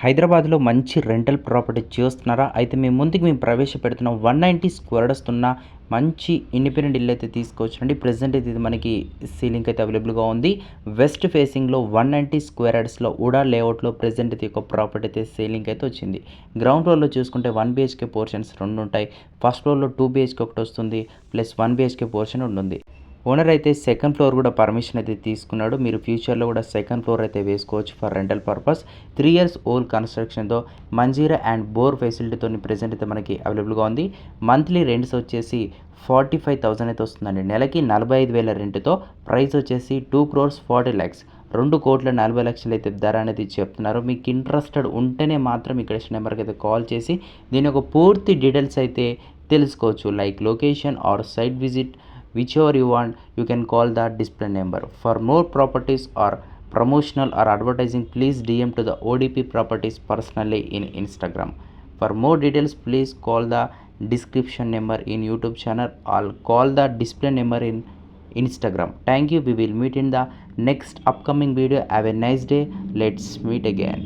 హైదరాబాద్లో మంచి rental property చూస్తున్నారా? అయితే మేము ప్రవేశపెడుతున్న 190 స్క్వేర్ యార్డ్స్ ఉన్న మంచి ఇండిపెండెంట్ ఇల్లు అయితే తీసుకోవచ్చునండి. ప్రెజెంట్ అయితే ఇది మనకి సీలింగ్ అయితే అవైలబుల్గా ఉంది. వెస్ట్ ఫేసింగ్లో 190 స్క్వేర్ యార్డ్స్లో ఉడా లేఅవుట్లో ప్రెజెంట్ అయితే ఒక ప్రాపర్టీ అయితే సేలింగ్ అయితే వచ్చింది. గ్రౌండ్ ఫ్లోర్లో చూసుకుంటే 1 BHK పోర్షన్స్ 2 ఉంటాయి. ఫస్ట్ ఫ్లోర్లో 2 BHK ఒకటి వస్తుంది, ప్లస్ 1 BHK పోర్షన్ ఉంటుంది. ఓనర్ అయితే సెకండ్ ఫ్లోర్ కూడా పర్మిషన్ అయితే తీసుకున్నాడు. మీరు ఫ్యూచర్లో కూడా సెకండ్ ఫ్లోర్ అయితే వేసుకోవచ్చు for rental purpose. 3 years old కన్స్ట్రక్షన్తో మంజీరా అండ్ బోర్ ఫెసిలిటీతో ప్రెజెంట్ అయితే మనకి అవైలబుల్గా ఉంది. మంత్లీ రెంట్స్ వచ్చేసి 45,000 అయితే వస్తుందండి. నెలకి 45,000 రెంట్తో ప్రైస్ వచ్చేసి 2,40,00,000 2,40,00,000 అయితే ధర అనేది చెప్తున్నారు. మీకు ఇంట్రెస్టెడ్ ఉంటేనే మాత్రం ఇక్కడ నెంబర్కి అయితే కాల్ చేసి దీని యొక్క పూర్తి డీటెయిల్స్ అయితే తెలుసుకోవచ్చు. Like location or site visit, whichever you want, you can call the display number. For more properties or promotional or advertising, please DM to the ODP Properties personally in Instagram. For more details, please call the description number in YouTube channel or call the display number in Instagram. Thank you. We will meet in the next upcoming video. Have a nice day. Let's meet again.